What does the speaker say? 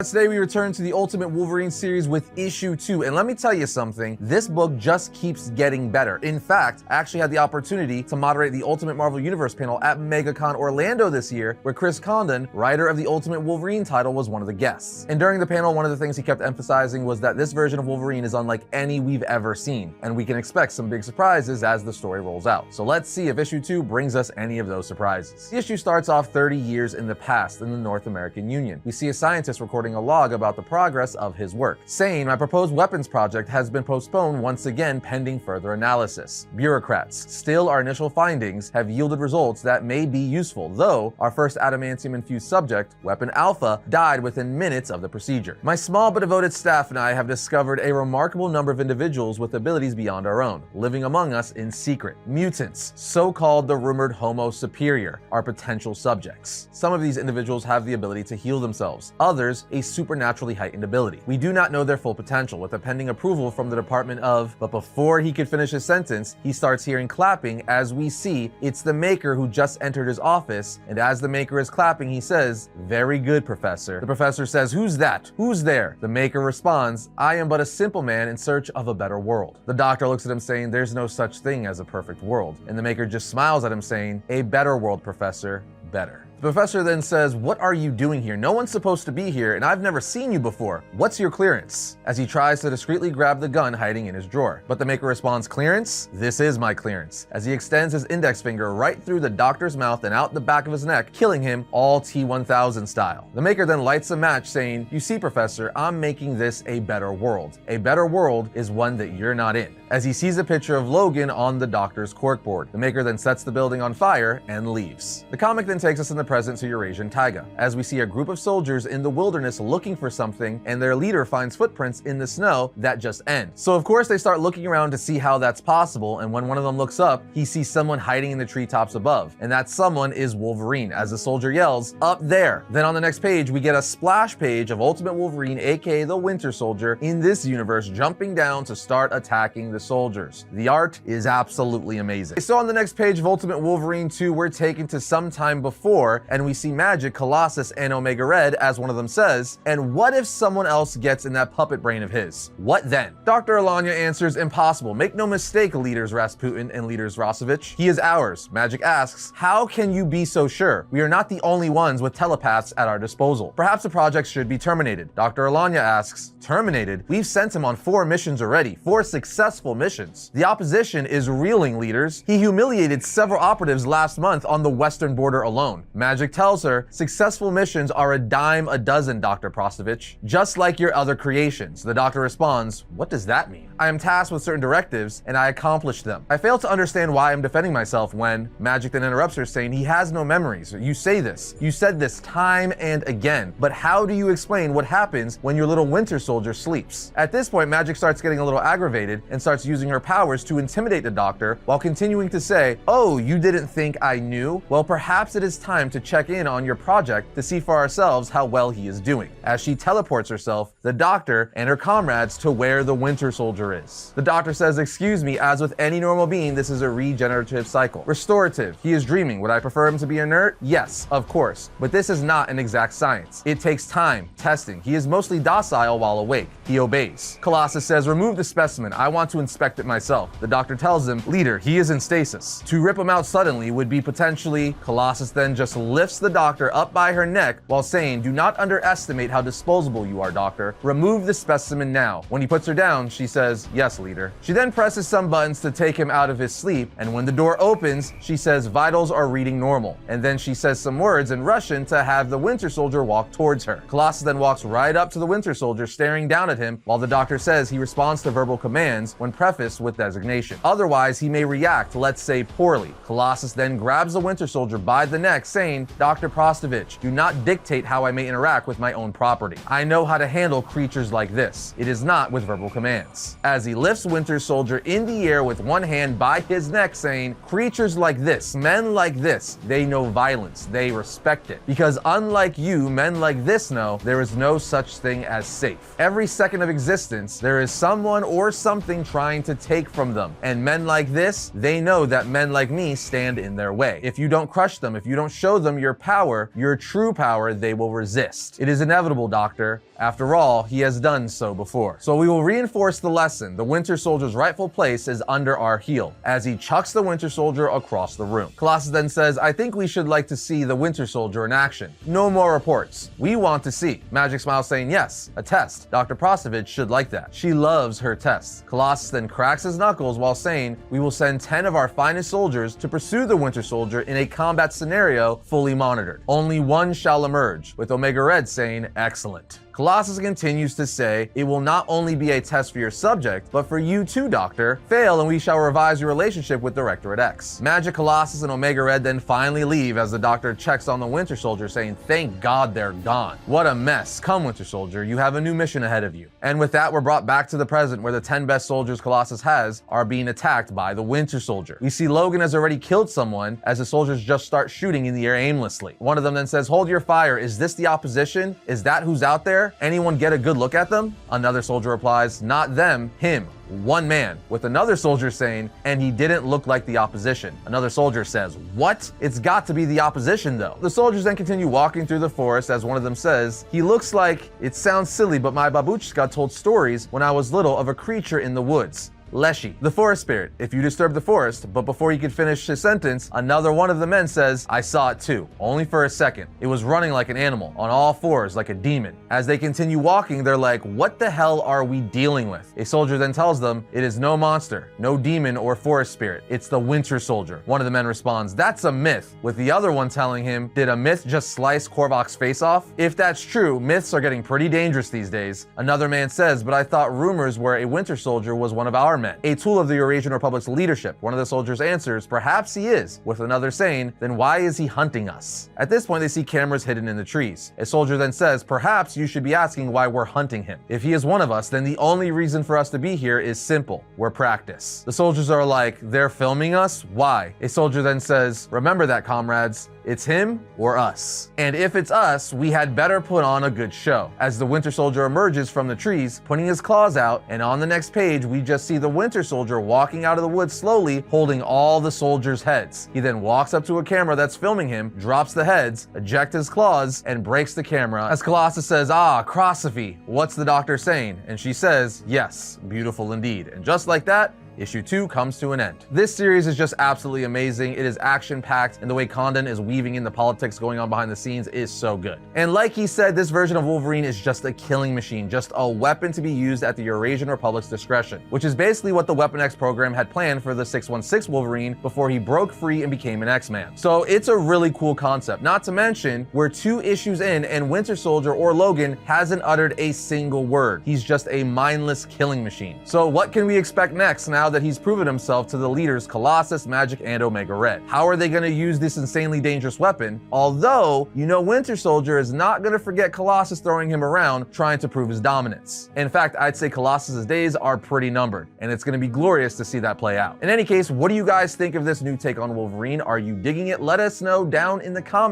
Today we return to the Ultimate Wolverine series with issue 2, and let me tell you something, this book just keeps getting better. In fact, I actually had the opportunity to moderate the Ultimate Marvel Universe panel at Magik Orlando this year, where Chris Condon, writer of the Ultimate Wolverine title, was one of the guests. And during the panel, one of the things he kept emphasizing was that this version of Wolverine is unlike any we've ever seen, and we can expect some big surprises as the story rolls out. So let's see if issue 2 brings us any of those surprises. The issue starts off 30 years in the past in the North American Union. We see a scientist recording a log about the progress of his work, saying, "My proposed weapons project has been postponed once again pending further analysis. Bureaucrats, still our initial findings have yielded results that may be useful, though our first adamantium-infused subject, Weapon Alpha, died within minutes of the procedure. My small but devoted staff and I have discovered a remarkable number of individuals with abilities beyond our own, living among us in secret. Mutants, so-called the rumored Homo Superior, are potential subjects. Some of these individuals have the ability to heal themselves, others a supernaturally heightened ability. We do not know their full potential, with a pending approval from the Department of..." But before he could finish his sentence, he starts hearing clapping as we see it's the Maker who just entered his office, and as the Maker is clapping, he says, "Very good, Professor." The Professor says, "Who's that? Who's there?" The Maker responds, "I am but a simple man in search of a better world." The Doctor looks at him saying, "There's no such thing as a perfect world." And the Maker just smiles at him saying, "A better world, Professor, better." The Professor then says, "What are you doing here? No one's supposed to be here, and I've never seen you before. What's your clearance?" As he tries to discreetly grab the gun hiding in his drawer. But the Maker responds, "Clearance? This is my clearance," as he extends his index finger right through the Doctor's mouth and out the back of his neck, killing him all T-1000 style. The Maker then lights a match saying, "You see, Professor, I'm making this a better world. A better world is one that you're not in," as he sees a picture of Logan on the Doctor's corkboard. The Maker then sets the building on fire and leaves. The comic then takes us in the present to Eurasian taiga, as we see a group of soldiers in the wilderness looking for something, and their leader finds footprints in the snow that just end. So of course they start looking around to see how that's possible, and when one of them looks up, he sees someone hiding in the treetops above, and that someone is Wolverine, as the soldier yells, "Up there!" Then on the next page, we get a splash page of Ultimate Wolverine, aka the Winter Soldier, in this universe, jumping down to start attacking the soldiers. The art is absolutely amazing. So on the next page of Ultimate Wolverine 2, we're taken to some time before, and we see Magik, Colossus, and Omega Red, as one of them says, "And what if someone else gets in that puppet brain of his? What then?" Dr. Alanya answers, "Impossible. Make no mistake, leaders Rasputin and leaders Rosovich. He is ours." Magik asks, "How can you be so sure? We are not the only ones with telepaths at our disposal. Perhaps the project should be terminated." Dr. Alanya asks, "Terminated? We've sent him on 4 missions already, 4 successful missions. The opposition is reeling, leaders. He humiliated several operatives last month on the western border alone." Magik tells her, "Successful missions are a dime a dozen, Dr. Prostovich, just like your other creations." The Doctor responds, "What does that mean?" "I am tasked with certain directives, and I accomplished them. I fail to understand why I'm defending myself when..." Magik then interrupts her, saying, "He has no memories. You say this. You said this time and again. But how do you explain what happens when your little Winter Soldier sleeps?" At this point, Magik starts getting a little aggravated and starts using her powers to intimidate the Doctor, while continuing to say, "Oh, you didn't think I knew? Well, perhaps it is time to check in on your project to see for ourselves how well he is doing," as she teleports herself, the Doctor, and her comrades to where the Winter Soldier is. The Doctor says, "Excuse me, as with any normal being, this is a regenerative cycle. Restorative. He is dreaming. Would I prefer him to be inert? Yes, of course. But this is not an exact science. It takes time, testing. He is mostly docile while awake. He obeys." Colossus says, "Remove the specimen. I want to inspect it myself." The Doctor tells him, "Leader, he is in stasis. To rip him out suddenly would be potentially..." Colossus then just lifts the Doctor up by her neck while saying, "Do not underestimate how disposable you are, Doctor. Remove the specimen now." When he puts her down, she says, "Yes, leader." She then presses some buttons to take him out of his sleep, and when the door opens, she says vitals are reading normal. And then she says some words in Russian to have the Winter Soldier walk towards her. Colossus then walks right up to the Winter Soldier, staring down at him, while the Doctor says he responds to verbal commands when prefaced with designation. Otherwise, he may react, let's say, poorly. Colossus then grabs the Winter Soldier by the neck, saying, "Dr. Prostovich, do not dictate how I may interact with my own property. I know how to handle creatures like this. It is not with verbal commands." As he lifts Winter Soldier in the air with one hand by his neck, saying, "Creatures like this, men like this, they know violence. They respect it. Because unlike you, men like this know there is no such thing as safe. Every second of existence, there is someone or something trying to take from them. And men like this, they know that men like me stand in their way. If you don't crush them, if you don't show show them your power, your true power, they will resist. It is inevitable, Doctor. After all, he has done so before. So we will reinforce the lesson. The Winter Soldier's rightful place is under our heel, as he chucks the Winter Soldier across the room. Colossus then says, I think we should like to see the Winter Soldier in action. No more reports. We want to see. Magik smiles, saying, yes, a test. Dr. Prostovich should like that. She loves her tests. Colossus then cracks his knuckles while saying, we will send 10 of our finest soldiers to pursue the Winter Soldier in a combat scenario fully monitored. Only one shall emerge, with Omega Red saying, excellent. Colossus continues to say, it will not only be a test for your subject, but for you too, Doctor. Fail and we shall revise your relationship with Directorate X. Magik, Colossus, and Omega Red then finally leave as the Doctor checks on the Winter Soldier, saying, thank God they're gone. What a mess. Come, Winter Soldier, you have a new mission ahead of you. And with that, we're brought back to the present, where the 10 best soldiers Colossus has are being attacked by the Winter Soldier. We see Logan has already killed someone as the soldiers just start shooting in the air aimlessly. One of them then says, hold your fire. Is this the opposition? Is that who's out there? Anyone get a good look at them? Another soldier replies, not them, him. One man, with another soldier saying, and he didn't look like the opposition. Another soldier says, what? It's got to be the opposition though. The soldiers then continue walking through the forest as one of them says, he looks like, it sounds silly, but my babushka told stories when I was little of a creature in the woods. Leshy, the forest spirit, if you disturb the forest. But before he could finish his sentence, another one of the men says, I saw it too, only for a second. It was running like an animal, on all fours like a demon. As they continue walking, they're like, what the hell are we dealing with? A soldier then tells them, it is no monster, no demon or forest spirit. It's the Winter Soldier. One of the men responds, that's a myth, with the other one telling him, did a myth just slice Korvac's face off? If that's true, myths are getting pretty dangerous these days. Another man says, but I thought rumors were a Winter Soldier was one of our men, a tool of the Eurasian Republic's leadership. One of the soldiers answers, perhaps he is, with another saying, then why is he hunting us? At this point, they see cameras hidden in the trees. A soldier then says, perhaps you should be asking why we're hunting him. If he is one of us, then the only reason for us to be here is simple. We're practice. The soldiers are like, they're filming us? Why? A soldier then says, remember that, comrades. It's him or us. And if it's us, we had better put on a good show. As the Winter Soldier emerges from the trees, putting his claws out, and on the next page, we just see the Winter Soldier walking out of the woods slowly, holding all the soldiers' heads. He then walks up to a camera that's filming him, drops the heads, ejects his claws, and breaks the camera. As Colossus says, ah, Crosophy, what's the Doctor saying? And she says, yes, beautiful indeed. And just like that, Issue 2 comes to an end. This series is just absolutely amazing. It is action-packed, and the way Condon is weaving in the politics going on behind the scenes is so good. And like he said, this version of Wolverine is just a killing machine, just a weapon to be used at the Eurasian Republic's discretion, which is basically what the Weapon X program had planned for the 616 Wolverine before he broke free and became an X-Man. So it's a really cool concept. Not to mention, we're 2 issues in and Winter Soldier or Logan hasn't uttered a single word. He's just a mindless killing machine. So what can we expect next now that he's proven himself to the leaders Colossus, Magik, and Omega Red? How are they going to use this insanely dangerous weapon? Although, you know, Winter Soldier is not going to forget Colossus throwing him around trying to prove his dominance. In fact, I'd say Colossus's days are pretty numbered, and it's going to be glorious to see that play out. In any case, what do you guys think of this new take on Wolverine? Are you digging it? Let us know down in the comments.